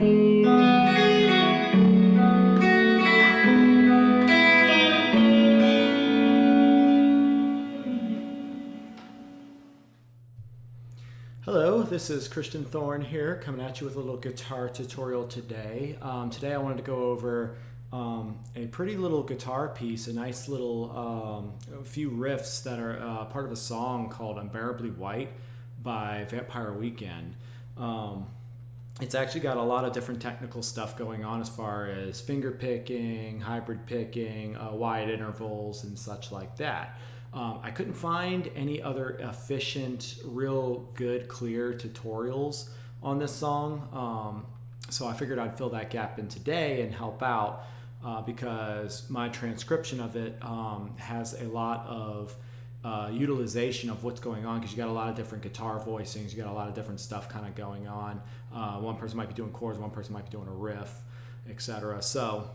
Hello, this is Christian Thorne here, coming at you with a little guitar tutorial today. Today I wanted to go over a pretty little guitar piece, a nice little few riffs that are part of a song called Unbearably White by Vampire Weekend. It's actually got a lot of different technical stuff going on as far as finger picking, hybrid picking, wide intervals, and such like that. I couldn't find any other efficient, real good, clear tutorials on this song, so I figured I'd fill that gap in today and help out because my transcription of it has a lot of utilization of what's going on, because you got a lot of different guitar voicings, you got a lot of different stuff kind of going on. One person might be doing chords, one person might be doing a riff, etc. So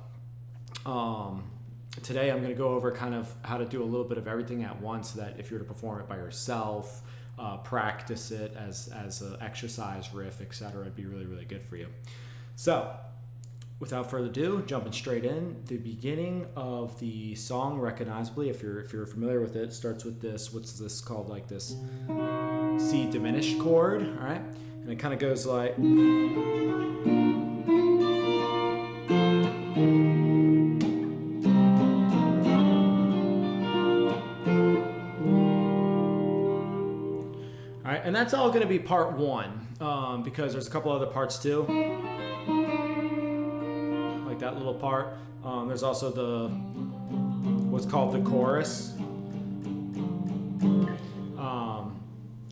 today I'm going to go over kind of how to do a little bit of everything at once, so that if you were to perform it by yourself, practice it as an exercise riff, etc., it'd be really, really good for you. So without further ado, jumping straight in, the beginning of the song, recognizably, if you're familiar with it, starts with this, what's this called, like this C diminished chord, all right? And it kind of goes like... All right, and that's all going to be part one, because there's a couple other parts too, like that little part. There's also what's called the chorus.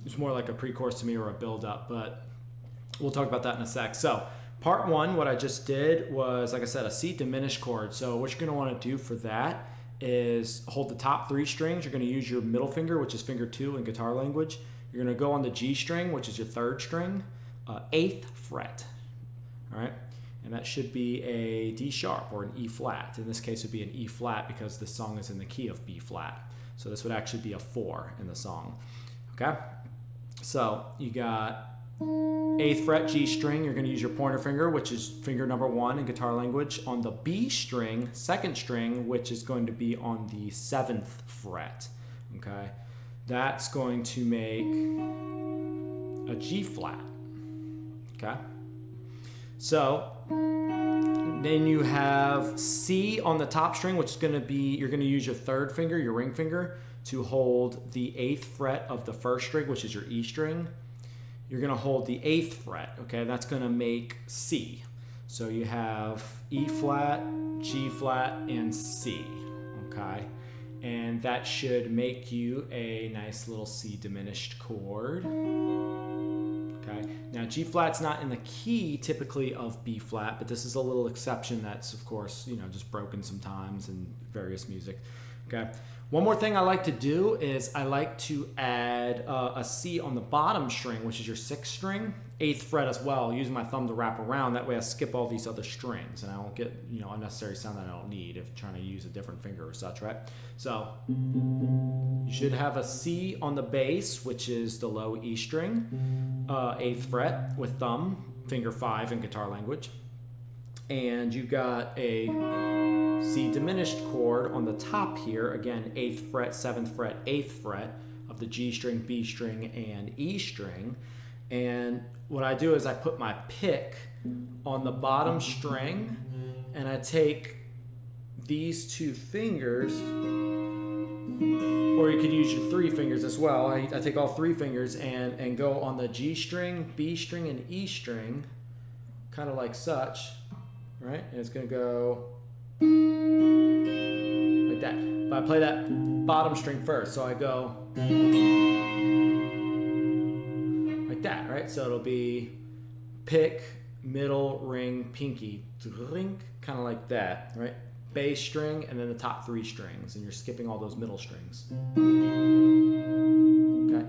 It's more like a pre-chorus to me, or a build-up, but we'll talk about that in a sec. So part one, what I just did was, like I said, a C diminished chord. So what you're going to want to do for that is hold the top three strings. You're going to use your middle finger, which is finger 2 in guitar language. You're going to go on the G string, which is your third string, 8th fret, all right? And that should be a D sharp or an E flat. In this case, it would be an E flat because this song is in the key of B flat. So this would actually be a 4 in the song, okay? So you got 8th fret G string. You're going to use your pointer finger, which is finger number 1 in guitar language, on the B string, second string, which is going to be on the 7th fret, okay? That's going to make a G flat, okay? So then you have C on the top string, which is going to be, you're going to use your third finger, your ring finger, to hold the 8th fret of the first string, which is your E string. You're going to hold the 8th fret, okay? That's going to make C. So you have E flat, G flat, and C, okay? And that should make you a nice little C diminished chord. Okay. Now G flat's not in the key typically of B flat, but this is a little exception that's, of course, just broken sometimes in various music. Okay. One more thing I like to do is I like to add a C on the bottom string, which is your 6th string, 8th fret as well, using my thumb to wrap around. That way I skip all these other strings and I don't get unnecessary sound that I don't need if trying to use a different finger or such, right? So you should have a C on the bass, which is the low E string, 8th fret with thumb, finger 5 in guitar language. And you got a C diminished chord on the top here, again, 8th fret, 7th fret, 8th fret of the G string, B string, and E string. And what I do is I put my pick on the bottom string, and I take these 2 fingers, or you could use your 3 fingers as well. I take all 3 fingers and go on the G string, B string, and E string, kind of like such, right? And it's going to go like that. But I play that bottom string first, so I go like that, right? So it'll be pick, middle, ring, pinky, kind of like that, right? Bass string, and then the top 3 strings, and you're skipping all those middle strings. Okay,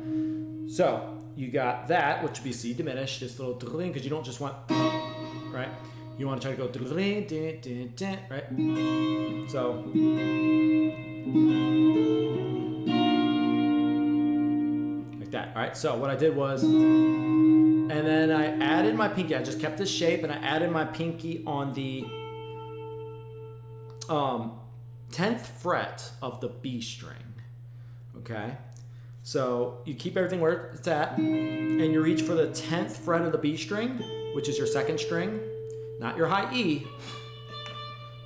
so you got that, which would be C diminished, this little because you don't just want, right? You want to try to go, right? So like that, all right? So what I did was And then I added my pinky. I just kept this shape and I added my pinky on the 10th fret of the B string. Okay? So you keep everything where it's at and you reach for the 10th fret of the B string, which is your second string, not your high E,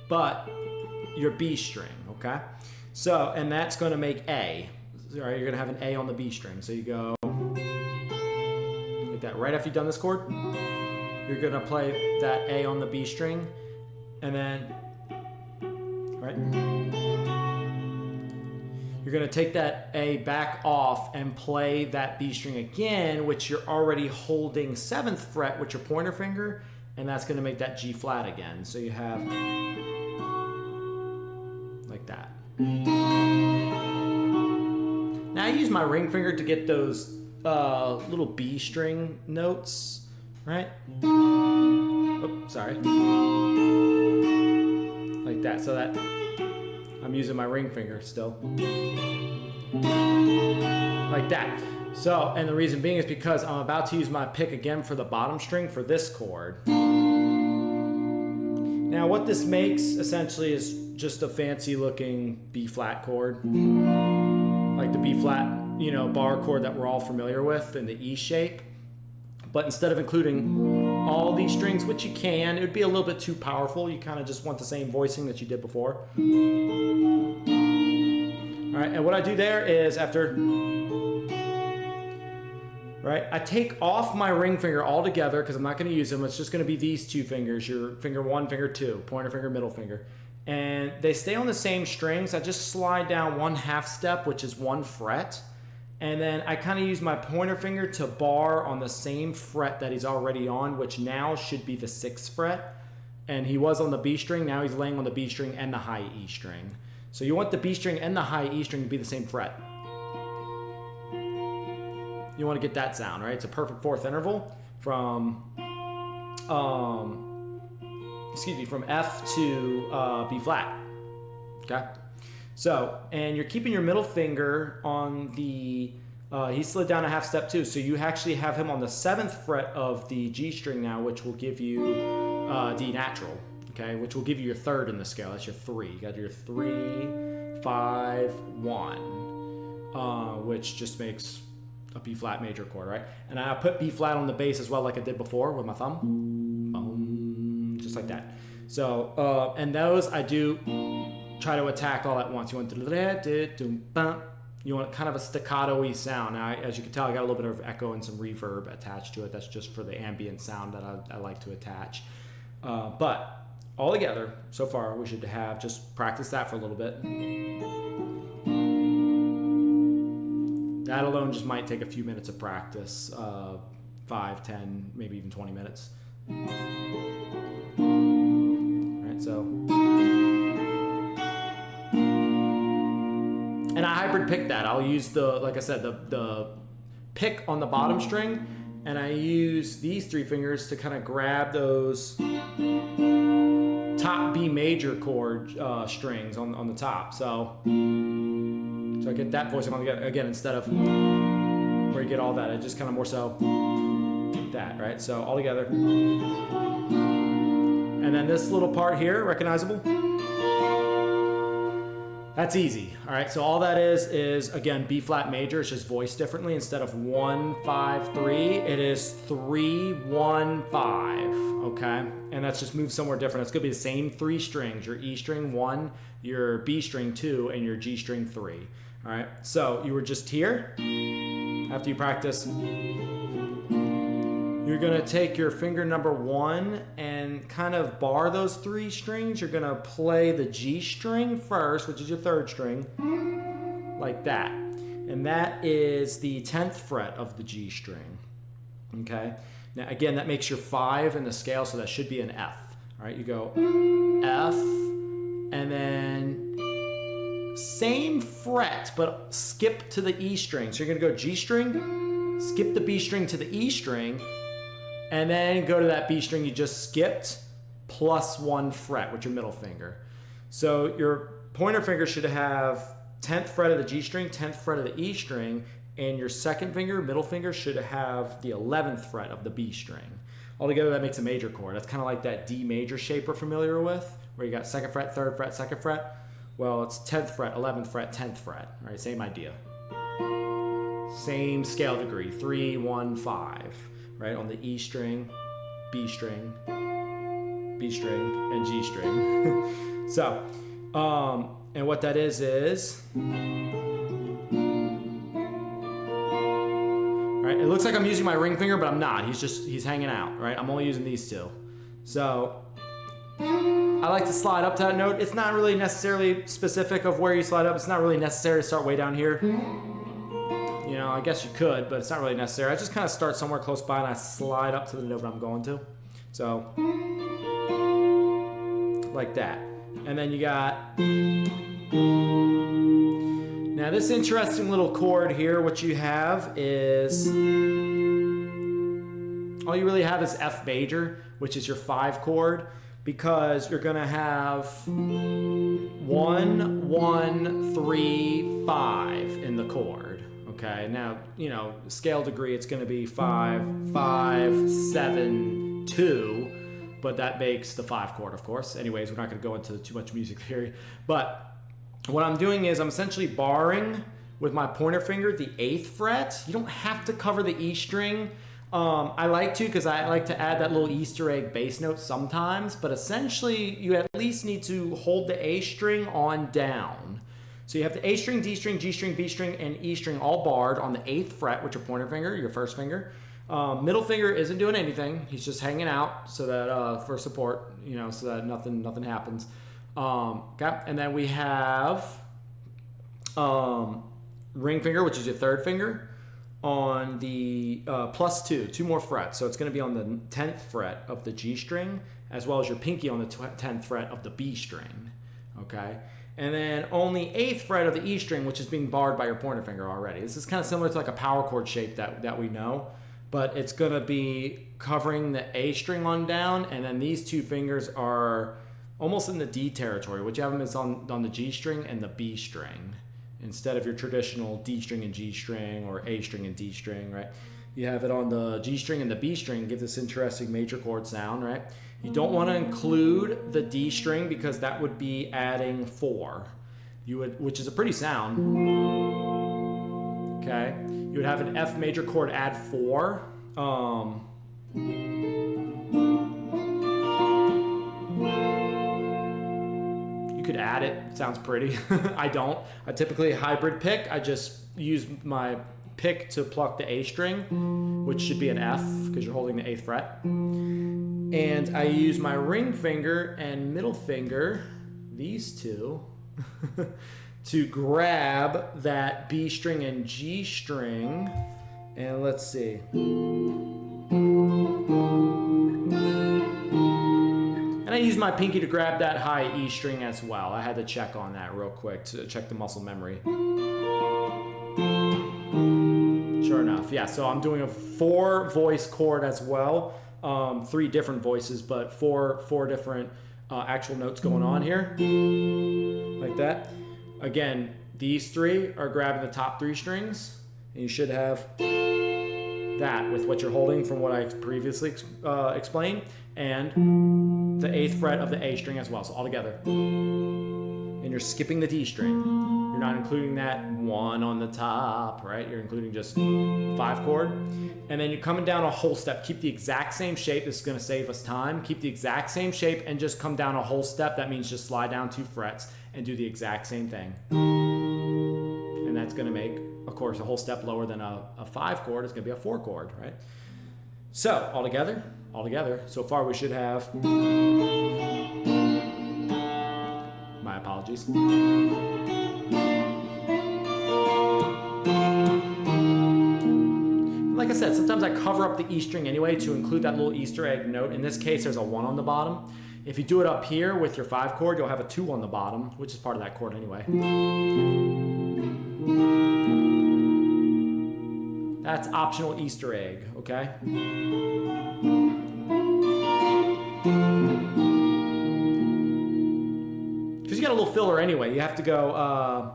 but your B string, okay? So, and that's going to make A. All right, you're going to have an A on the B string. So you go like that. Right after you've done this chord, you're going to play that A on the B string, and then, right? You're going to take that A back off and play that B string again, which you're already holding 7th fret with your pointer finger, and that's going to make that G flat again. So you have like that. Now I use my ring finger to get those little B string notes, right? Oh, sorry. Like that, so that I'm using my ring finger still. Like that. So, and the reason being is because I'm about to use my pick again for the bottom string for this chord. Now what this makes essentially is just a fancy looking B flat chord. Like the B flat, you know, bar chord that we're all familiar with in the E shape. But instead of including all these strings, which you can, it would be a little bit too powerful. You kind of just want the same voicing that you did before. All right, and what I do there is after, right, I take off my ring finger altogether because I'm not going to use them. It's just going to be these two fingers, your finger 1, finger 2, pointer finger, middle finger. And they stay on the same strings. I just slide down 1/2 step, which is 1 fret. And then I kind of use my pointer finger to bar on the same fret that he's already on, which now should be the 6th fret. And he was on the B string, now he's laying on the B string and the high E string. So you want the B string and the high E string to be the same fret. You want to get that sound, right? It's a perfect 4th interval from, from F to B flat, okay? So, and you're keeping your middle finger on the, he slid down 1/2 step too, so you actually have him on the 7th fret of the G string now, which will give you D natural, okay, which will give you your 3rd in the scale. That's your 3. You got your 3, 5, 1, which just makes a B flat major chord, right? And I put B flat on the bass as well, like I did before with my thumb, boom, just like that. So, and those I do try to attack all at once. You want kind of a staccato-y sound. Now, as you can tell, I got a little bit of echo and some reverb attached to it. That's just for the ambient sound that I like to attach. But all together, so far, we should have just practice that for a little bit. That alone just might take a few minutes of practice, 5, 10, maybe even 20 minutes. All right, so. And I hybrid pick that. I'll use the, like I said, the pick on the bottom string, and I use these 3 fingers to kind of grab those top B major chord strings on the top. So I get that voicing on together again instead of where you get all that. I just kind of more so that, right? So all together. And then this little part here, recognizable? That's easy, all right? So all that is again, B flat major. It's just voiced differently. Instead of 1, 5, 3, it is 3, 1, 5, okay? And that's just moved somewhere different. It's gonna be the same 3 strings, your E string 1, your B string 2, and your G string 3, all right? So you were just here. After you practice, you're gonna take your finger number 1 and kind of bar those 3 strings. You're gonna play the G string first, which is your 3rd string, like that. And that is the 10th fret of the G string, okay? Now again, that makes your 5 in the scale, so that should be an F. All right, you go F, and then same fret, but skip to the E string. So you're gonna go G string, skip the B string to the E string, and then go to that B string you just skipped, plus 1 fret with your middle finger. So your pointer finger should have 10th fret of the G string, 10th fret of the E string, and your second finger, middle finger, should have the 11th fret of the B string. Altogether, that makes a major chord. That's kind of like that D major shape we're familiar with, where you got second fret, third fret, second fret. Well, it's 10th fret, 11th fret, 10th fret, right? Same idea. Same scale degree, 3, 1, 5, right? On the E string, B string, B string, and G string. So, and what that is, right? It looks like I'm using my ring finger, but I'm not. He's hanging out, right? I'm only using these two. So, I like to slide up to that note. It's not really necessarily specific of where you slide up. It's not really necessary to start way down here. You know, I guess you could, but it's not really necessary. I just kind of start somewhere close by and I slide up to the note I'm going to. So, like that. And then you got, now this interesting little chord here, what you have is, all you really have is F major, which is your 5 chord, because you're gonna have 1, 1, 3, 5 in the chord. Okay, now, you know, scale degree, it's gonna be 5, 5, 7, 2, but that makes the 5 chord, of course. Anyways, we're not gonna go into too much music theory, but what I'm doing is I'm essentially barring with my pointer finger the 8th fret. You don't have to cover the E string. I like to, because I like to add that little Easter egg bass note sometimes, but essentially you at least need to hold the A string on down. So you have the A string, D string, G string, B string, and E string all barred on the 8th fret with your pointer finger, your first finger. Middle finger isn't doing anything. He's just hanging out so that for support, you know, so that nothing happens. Okay, and then we have ring finger, which is your third finger, on the +2 more frets. So it's going to be on the 10th fret of the G string, as well as your pinky on the 10th fret of the B string. Okay, and then on the 8th fret of the E string, which is being barred by your pointer finger already. This is kind of similar to like a power chord shape that we know, but it's going to be covering the A string on down, and then these two fingers are almost in the D territory. What you have them is on the G string and the B string, instead of your traditional D string and G string or A string and D string, right? You have it on the G string and the B string, give this interesting major chord sound, right? You don't want to include the D string because that would be adding 4. Which is a pretty sound. Okay, you would have an F major chord add 4. You could add it, sounds pretty. I don't. I typically hybrid pick. I just use my pick to pluck the A string, which should be an F because you're holding the 8th fret. And I use my ring finger and middle finger, these two, to grab that B string and G string. And let's see. And I use my pinky to grab that high E string as well. I had to check on that real quick to check the muscle memory. Sure enough, yeah, so I'm doing a 4 voice chord as well. 3 different voices, but four different actual notes going on here. Like that. Again, these 3 are grabbing the top 3 strings, and you should have that with what you're holding from what I previously explained, and the 8th fret of the A string as well, so all together. And you're skipping the D string. You're not including that 1 on the top, right? You're including just 5 chord. And then you're coming down a whole step. Keep the exact same shape. This is going to save us time. Keep the exact same shape and just come down a whole step. That means just slide down 2 frets and do the exact same thing. And that's going to make, of course, a whole step lower than a 5 chord. It's going to be a 4 chord, right? So, all together, so far we should have... My apologies. Like I said, sometimes I cover up the E string anyway to include that little Easter egg note. In this case, there's a 1 on the bottom. If you do it up here with your 5 chord, you'll have a 2 on the bottom, which is part of that chord anyway. That's optional Easter egg, okay? Because you got a little filler anyway. You have to go...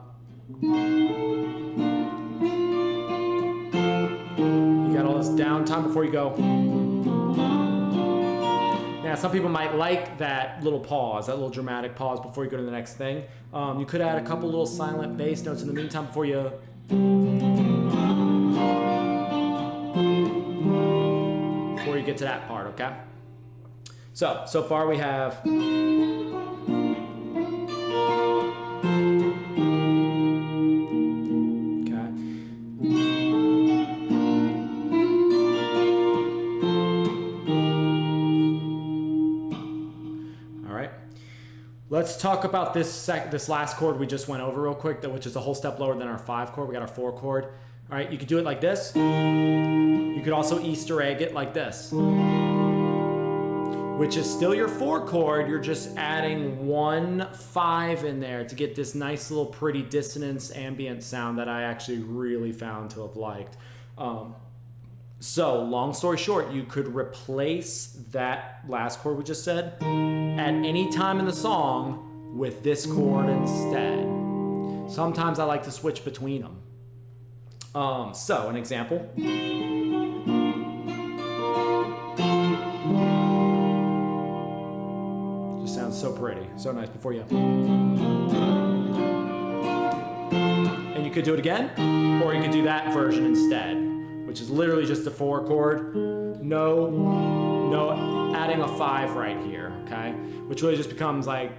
down time before you go. Now, some people might like that little pause, that little dramatic pause before you go to the next thing. You could add a couple little silent bass notes in the meantime before you... before you get to that part, okay? So far we have... Let's talk about this last chord we just went over real quick, which is a whole step lower than our 5 chord. We got our 4 chord. All right, you could do it like this. You could also Easter egg it like this, which is still your 4 chord. You're just adding 1 5 in there to get this nice little pretty dissonance ambient sound that I actually really found to have liked. So long story short, you could replace that last chord we just said at any time in the song with this chord instead. Sometimes I like to switch between them. So an example. Just sounds so pretty, so nice before you. And you could do it again, or you could do that version instead, which is literally just a 4 chord, no adding a 5 right here, okay? Which really just becomes like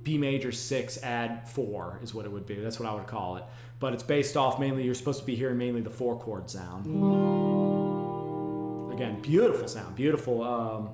B major 6 add 4 is what it would be. That's what I would call it. But it's based off mainly, you're supposed to be hearing mainly the 4 chord sound. Again, beautiful sound, beautiful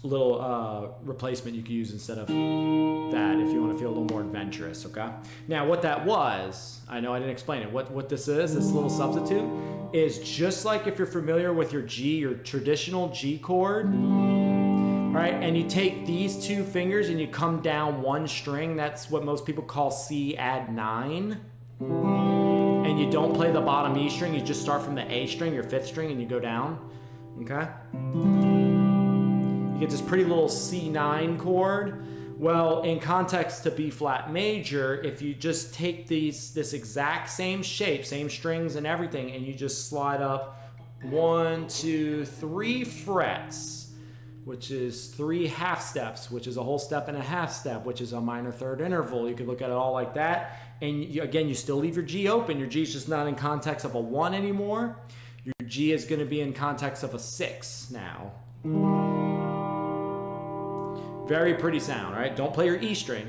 little replacement you could use instead of that if you want to feel a little more adventurous, okay? Now what that was, I know I didn't explain it. What this is, this little substitute, is just like if you're familiar with your G, your traditional G chord, right? And you take these 2 fingers and you come down 1 string. That's what most people call C add 9. And you don't play the bottom E string. You just start from the A string, your 5th string, and you go down, okay? You get this pretty little C9 chord. Well, in context to B flat major, if you just take this exact same shape, same strings and everything, and you just slide up 1, 2, 3 frets, which is 3 half steps, which is a whole step and a half step, which is a minor third interval. You could look at it all like that. And again, you still leave your G open. Your G is just not in context of a 1 anymore. Your G is going to be in context of a 6 now. Very pretty sound, right? Don't play your E string.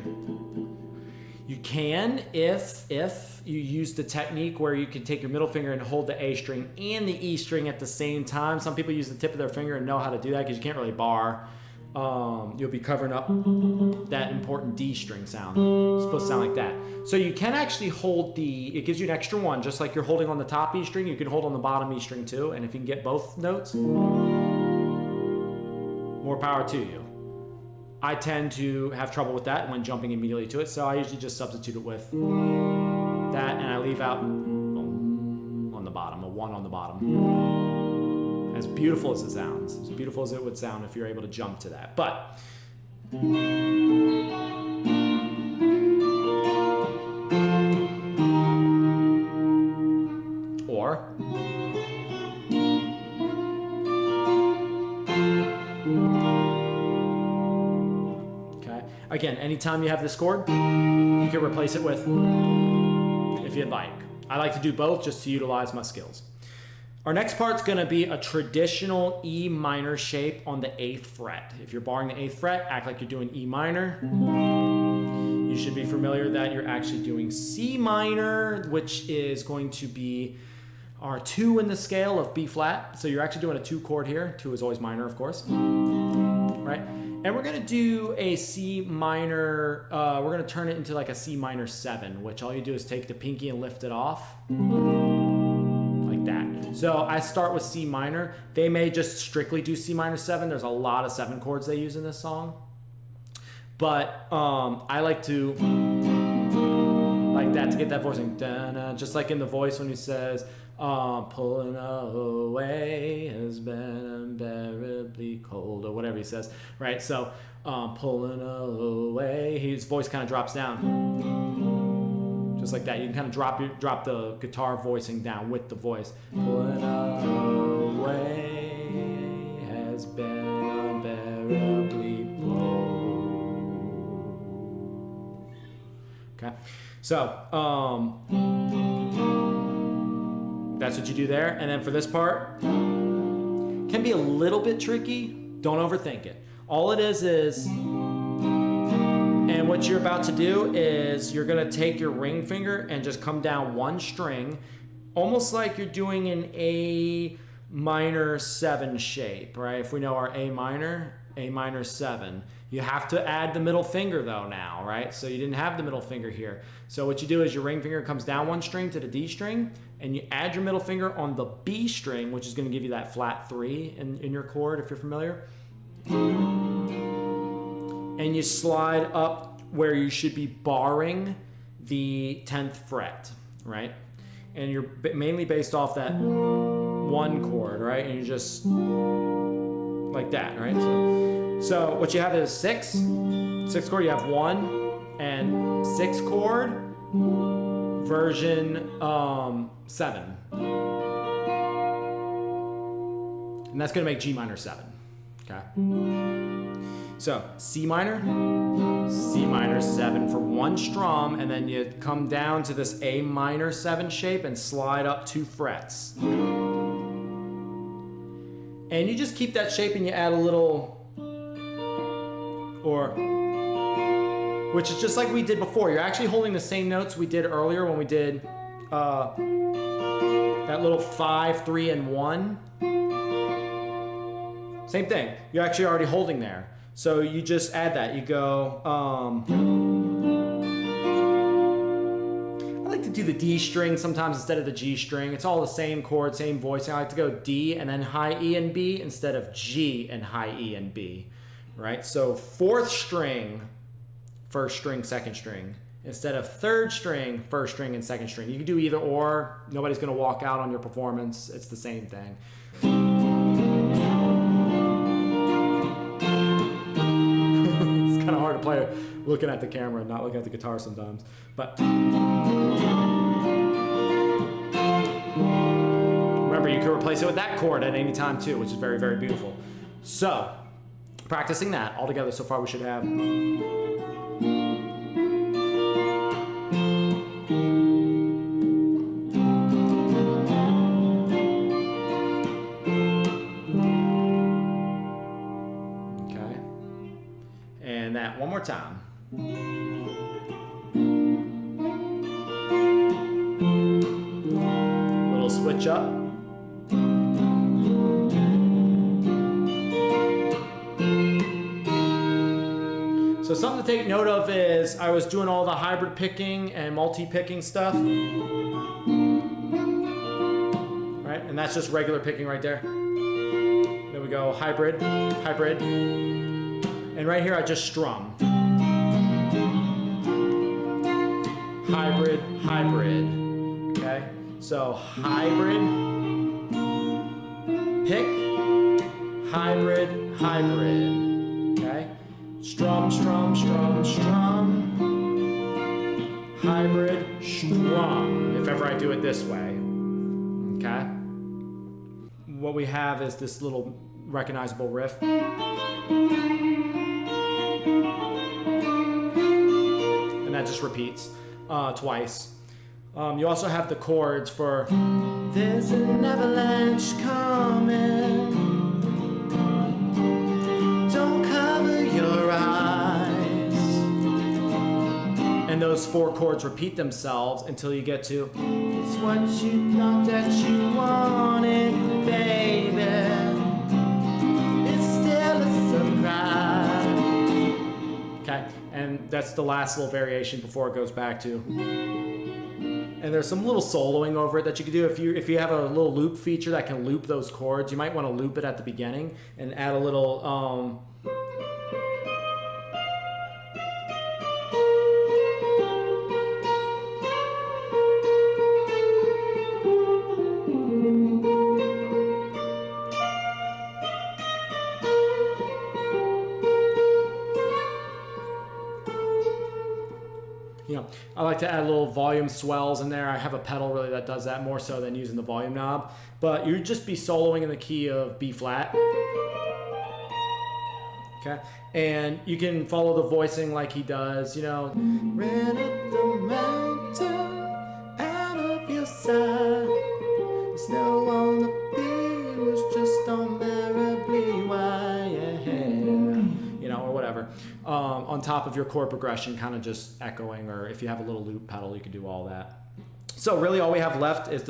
You can if you use the technique where you can take your middle finger and hold the A string and the E string at the same time. Some people use the tip of their finger and know how to do that because you can't really bar. You'll be covering up that important D string sound. It's supposed to sound like that. So you can actually hold it gives you an extra 1, just like you're holding on the top E string, you can hold on the bottom E string too. And if you can get both notes, more power to you. I tend to have trouble with that when jumping immediately to it, so I usually just substitute it with that, and I leave out on the bottom, a 1 on the bottom. As beautiful as it sounds, as beautiful as it would sound if you're able to jump to that. But or again, anytime you have this chord, you can replace it with if you'd like. I like to do both just to utilize my skills. Our next part's going to be a traditional E minor shape on the 8th fret. If you're barring the 8th fret, act like you're doing E minor. You should be familiar that you're actually doing C minor, which is going to be our 2 in the scale of B flat. So you're actually doing a 2 chord here. 2 is always minor, of course. Right? And we're going to do a C minor, we're going to turn it into like a C minor 7, which all you do is take the pinky and lift it off. Like that. So I start with C minor. They may just strictly do C minor 7. There's a lot of 7 chords they use in this song. But I like to, like that, to get that voicing. Just like in The Voice when he says, pulling away has been unbearably cold, or whatever he says, right? So, pulling away, his voice kind of drops down, just like that. You can kind of drop the guitar voicing down with the voice. Pulling away. way has been unbearably bold. Okay, so that's what you do there. And then for this part, can be a little bit tricky. Don't overthink it. All it is, and what you're about to do is you're gonna take your ring finger and just come down one string, almost like you're doing an A minor 7 shape, right? If we know our A minor 7. You have to add the middle finger though now, right? So you didn't have the middle finger here. So what you do is your ring finger comes down one string to the D string, and you add your middle finger on the B string, which is gonna give you that flat 3 in your chord, if you're familiar. And you slide up where you should be barring the 10th fret, right? And you're mainly based off that 1 chord, right? And you just like that, right? So what you have is 6 chord. You have 1 and 6 chord version 7, and that's gonna make G minor 7. Okay. So C minor 7 for 1 strum, and then you come down to this A minor 7 shape and slide up 2 frets. And you just keep that shape and you add a little, which is just like we did before. You're actually holding the same notes we did earlier when we did that little 5, 3, and 1. Same thing. You're actually already holding there. So you just add that. You go, I like to do the D string sometimes instead of the G string. It's all the same chord, same voicing. I like to go D and then high E and B instead of G and high E and B, right? So 4th string, 1st string, 2nd string, instead of 3rd string, 1st string, and 2nd string. You can do either or. Nobody's gonna walk out on your performance. It's the same thing. It's kind of hard to play looking at the camera and not looking at the guitar sometimes. But remember, you can replace it with that chord at any time too, which is very, very beautiful. So, practicing that all together so far, we should have. And that one more time. Little switch up. So something to take note of is I was doing all the hybrid picking and multi-picking stuff. Right? And that's just regular picking right there. There we go, hybrid, hybrid. And right here, I just strum. Hybrid, hybrid. Okay? So hybrid, pick, hybrid, hybrid. Okay? Strum, strum, strum, strum. Hybrid, strum. If ever I do it this way. Okay? What we have is this little recognizable riff. And that just repeats twice. You also have the chords for there's an avalanche coming, don't cover your eyes. And those 4 chords repeat themselves until you get to it's what you thought that you wanted, baby. It's still a surprise. Okay, and that's the last little variation before it goes back to. And there's some little soloing over it that you can do. If you have a little loop feature that can loop those chords, you might want to loop it at the beginning and add a little I like to add little volume swells in there. I have a pedal really that does that more so than using the volume knob. But you'd just be soloing in the key of B flat. Okay, and you can follow the voicing like he does, Ran up the mountain out of your sight. The snow on the beach was just unbearably white, or whatever. On top of your chord progression, kind of just echoing, or if you have a little loop pedal, you can do all that. So really all we have left is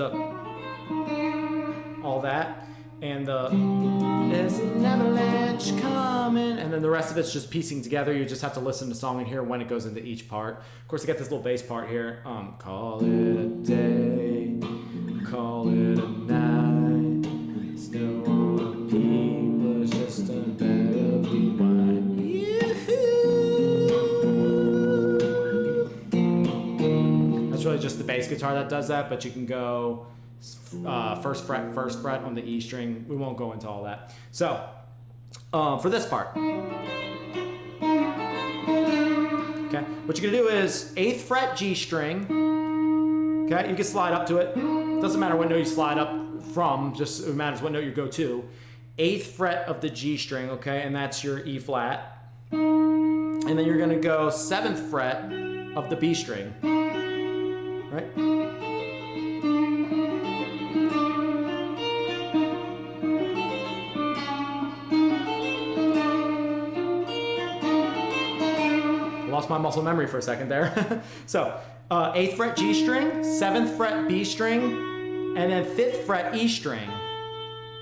all that, and there's an avalanche coming, and then the rest of it's just piecing together. You just have to listen to the song and hear when it goes into each part. Of course, I got this little bass part here. Call it a day, call it a night. Snow on the peak was just unbearably white. That's really just the bass guitar that does that, but you can go first fret on the E string. We won't go into all that. So for this part, okay, what you're gonna do is 8th fret G string. Okay, you can slide up to it. Doesn't matter what note you slide up from, just it matters what note you go to. 8th fret of the G string, okay, and that's your E flat. And then you're gonna go 7th fret of the B string, right? Lost my muscle memory for a second there. So 8th fret G string, 7th fret B string, and then 5th fret E string.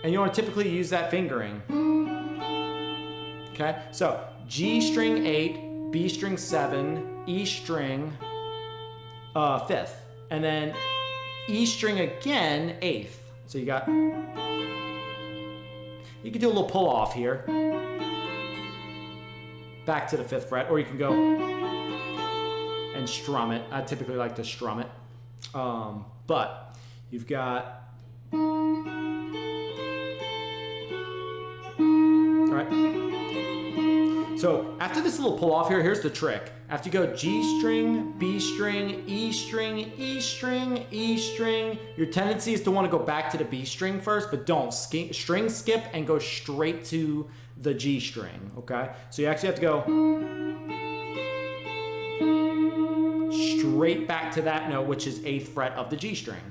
And you want to typically use that fingering. Okay, so G string 8, B string 7, E string 5th, and then E string again 8th. So you can do a little pull off here. Back to the 5th fret, or you can go and strum it. I typically like to strum it. But you've got, all right. So after this little pull off here, here's the trick. After you go G string, B string, E string, E string, E string, your tendency is to want to go back to the B string first, but don't string skip and go straight to the G string, okay? So you actually have to go straight back to that note, which is 8th fret of the G string.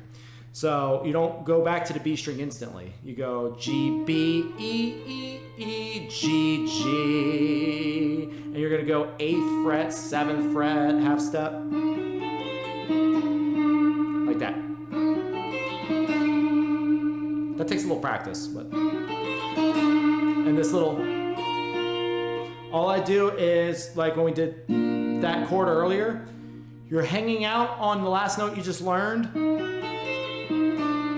So you don't go back to the B string instantly. You go G, B, E, E, E, G, G. And you're gonna go 8th fret, 7th fret, half step. Like that. That takes a little practice, but. And this little, all I do is, like when we did that chord earlier, you're hanging out on the last note you just learned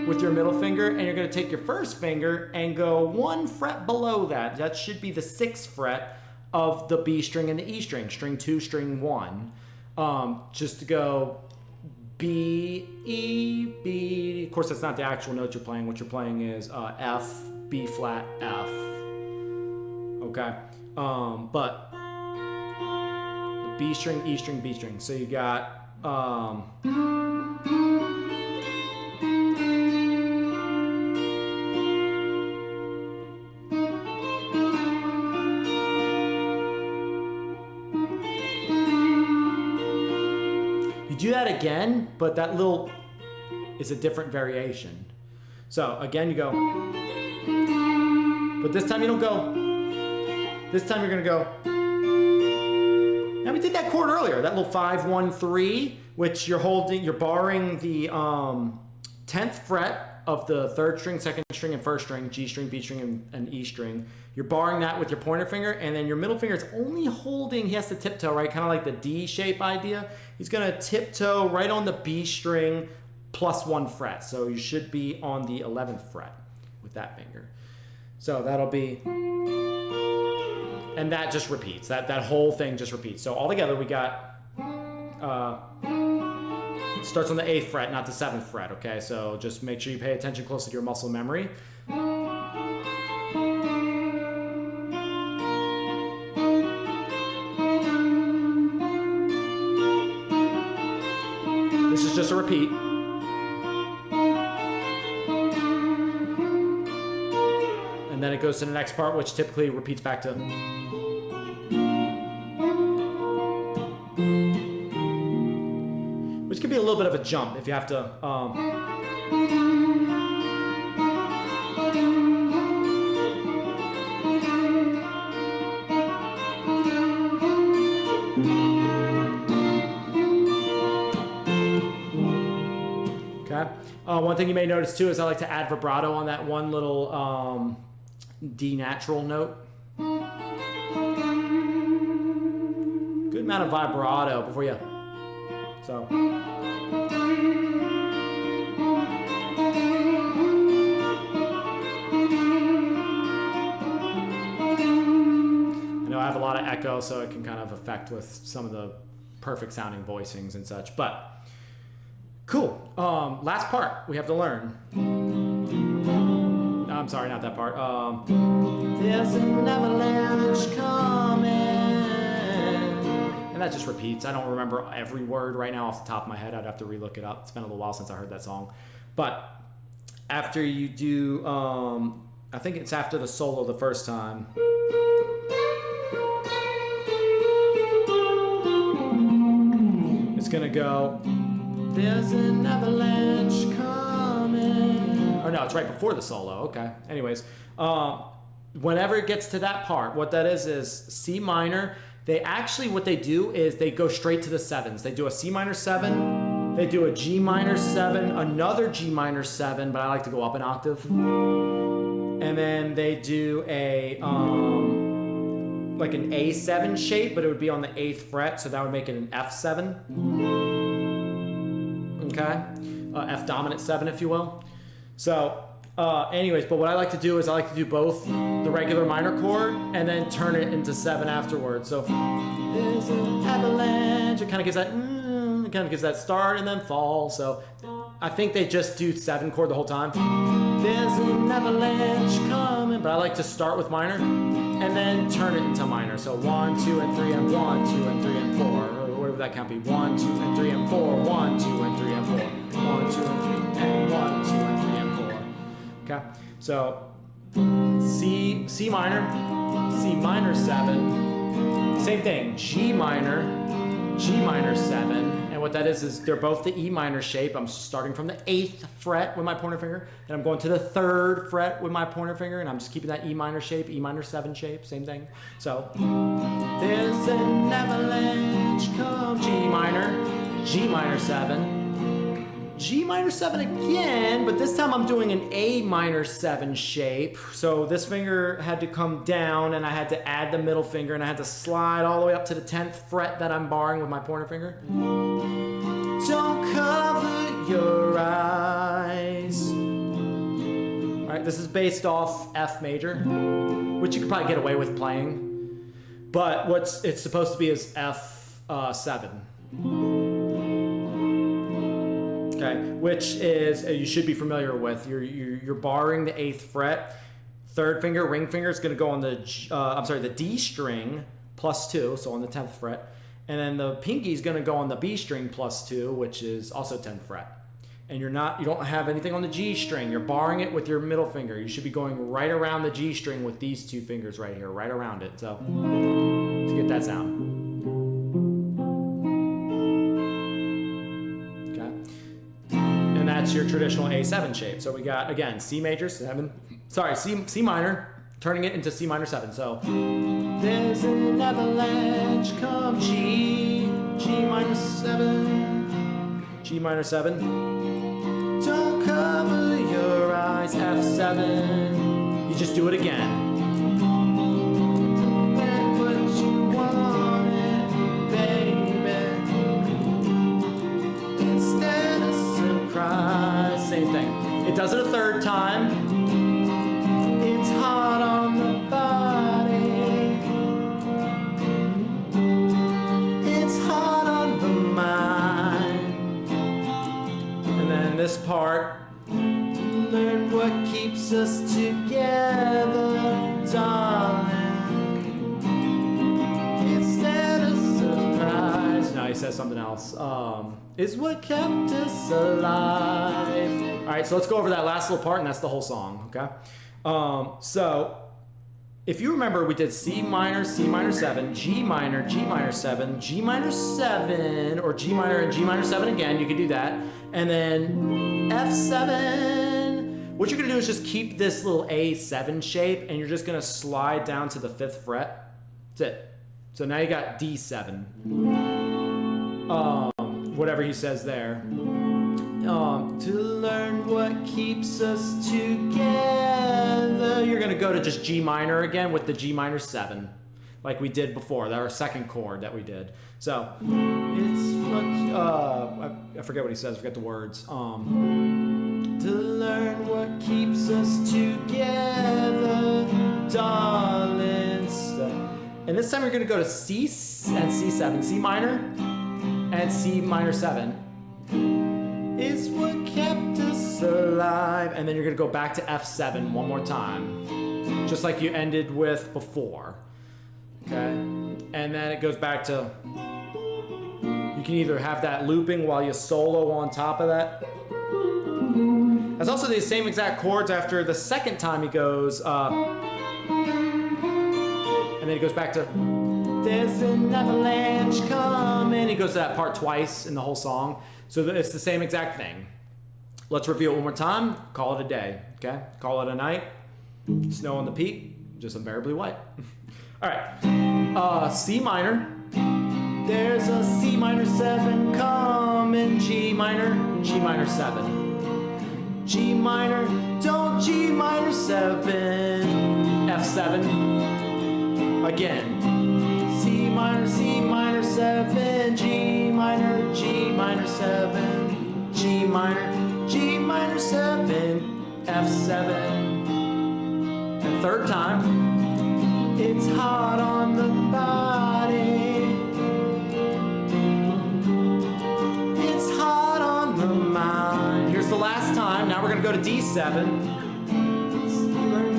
with your middle finger, and you're gonna take your first finger and go 1 fret below that. That should be the 6th fret of the B string and the E string, string 2, string 1. Just to go B, E, B. Of course, that's not the actual note you're playing. What you're playing is F, B flat, F. Okay, but the B string, E string, B string. So you got you do that again, but that little is a different variation. So again, you go, but this time you don't go. This time you're gonna go. Now we did that chord earlier, that little 5, 1, 3, which you're borrowing the 10th fret of the 3rd string, 2nd string, and 1st string, G string, B string, and E string. You're barring that with your pointer finger, and then your middle finger is only holding, he has to tiptoe, right? Kind of like the D shape idea. He's gonna tiptoe right on the B string plus 1 fret. So you should be on the 11th fret with that finger. So that'll be, and that just repeats. That whole thing just repeats. So all together we got, starts on the 8th fret, not the 7th fret, okay? So just make sure you pay attention closely to your muscle memory. just a repeat. And then it goes to the next part, which typically repeats back to. Which could be a little bit of a jump if you have to. Okay. One thing you may notice too is I like to add vibrato on that one little D natural note. Good amount of vibrato before you. So. I know I have a lot of echo, so it can kind of affect with some of the perfect sounding voicings and such, but cool. Last part we have to learn. I'm sorry, not that part. There's an avalanche coming. And that just repeats. I don't remember every word right now off the top of my head. I'd have to relook it up. It's been a little while since I heard that song. But after you do, I think it's after the solo the first time. It's gonna go, there's an avalanche coming. Or no, it's right before the solo. Okay. Anyways, whenever it gets to that part, what that is C minor. They actually, what they do is they go straight to the sevens. They do a C minor 7, they do a G minor 7, another G minor 7, but I like to go up an octave. And then they do a, like an A7 shape, but it would be on the 8th fret, so that would make it an F7. Okay? F dominant 7, if you will. So, anyways, but what I like to do is I like to do both the regular minor chord and then turn it into 7 afterwards. So there's an avalanche. It kind of gives that start and then fall. So I think they just do 7 chord the whole time. There's an avalanche coming, but I like to start with minor and then turn it into minor. So 1, 2, and 3, and 1, 2, and 3, and 4, or whatever that count be. 1, 2, and 3, and 4. 1, 2, and 3, and 4. 1, 2, and 3, and 1, 2, and 3, and 4. Okay, so C minor, C minor 7, same thing, G minor 7, and what that is they're both the E minor shape. I'm starting from the 8th fret with my pointer finger, and I'm going to the 3rd fret with my pointer finger, and I'm just keeping that E minor shape, E minor 7 shape, same thing. So, there's an avalanche come, G minor 7, G minor 7 again, but this time I'm doing an A minor 7 shape. So this finger had to come down and I had to add the middle finger and I had to slide all the way up to the 10th fret that I'm barring with my pointer finger. Don't cover your eyes. All right, this is based off F major, which you could probably get away with playing. But what it's supposed to be is F7. Okay, which is you should be familiar with. You're barring the 8th fret. 3rd finger, ring finger, is going to go on the the D string +2, so on the 10th fret, and then the pinky is going to go on the B string +2, which is also 10th fret. And you don't have anything on the G string. You're barring it with your middle finger. You should be going right around the G string with these 2 fingers right here, right around it. So to get that sound. And that's your traditional A7 shape. So we got, again, C major 7, C minor, turning it into C minor 7. So there's an avalanche come, G minor 7, G minor 7. Don't cover your eyes, F7. You just do it again. Same thing. It does it a 3rd time. It's hot on the body. It's hot on the mind. And then this part. Learn what keeps us together, darling. Instead of surprise. Nice. says something else. Is what kept us alive. All right, so let's go over that last little part, and that's the whole song, okay? So if you remember, we did C minor 7, G minor 7, G minor 7, or G minor and G minor 7 again. You could do that. And then F7. What you're going to do is just keep this little A7 shape, and you're just going to slide down to the 5th fret. That's it. So now you got D7. Whatever he says there. To learn what keeps us together. You're going to go to just G minor again with the G minor 7, like we did before. That our second chord that we did. So it's what I forget what he says. I forget the words. To learn what keeps us together, darling. And this time you're going to go to C and C7, C minor and C minor 7. It's what kept us alive. And then you're going to go back to F7 one more time, just like you ended with before. Okay? And then it goes back to, you can either have that looping while you solo on top of that. That's also the same exact chords after the second time he goes, and then he goes back to, there's an avalanche coming. He goes to that part twice in the whole song. So it's the same exact thing. Let's review it one more time. Call it a day, okay? Call it a night. Snow on the peak, just unbearably white. All right, C minor. There's a C minor 7 coming, G minor 7. G minor, don't G minor 7, F7. Again, C minor 7, G minor 7, G minor 7, F7. And third time, it's hard on the body. It's hard on the mind. Here's the last time. Now we're gonna go to D7.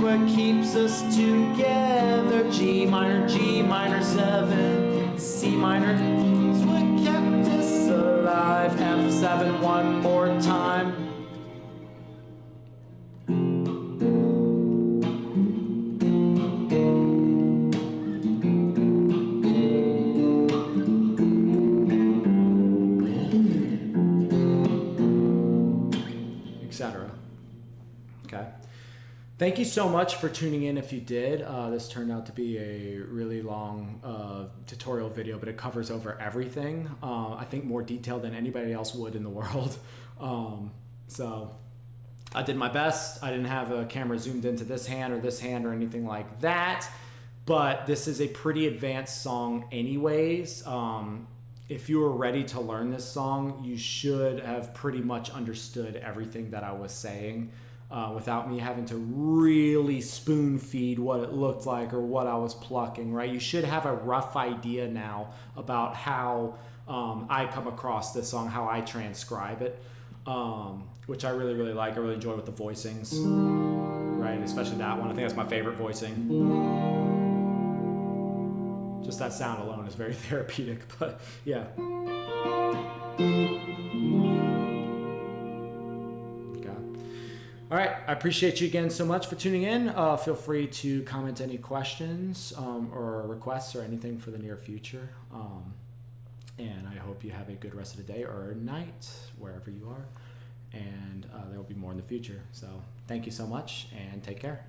What keeps us together, G minor 7, C minor is what kept us alive, F7 one more time. Etc. Okay. Thank you so much for tuning in if you did. This turned out to be a really long tutorial video, but it covers over everything. I think more detail than anybody else would in the world. So I did my best. I didn't have a camera zoomed into this hand or anything like that, but this is a pretty advanced song anyways. If you were ready to learn this song, you should have pretty much understood everything that I was saying. Without me having to really spoon feed what it looked like or what I was plucking, right? You should have a rough idea now about how I come across this song, how I transcribe it, which I really, really like. I really enjoy with the voicings, right? Especially that one. I think that's my favorite voicing. Just that sound alone is very therapeutic, but yeah. All right, I appreciate you again so much for tuning in. Feel free to comment any questions or requests or anything for the near future. And I hope you have a good rest of the day or night, wherever you are. And there will be more in the future. So thank you so much and take care.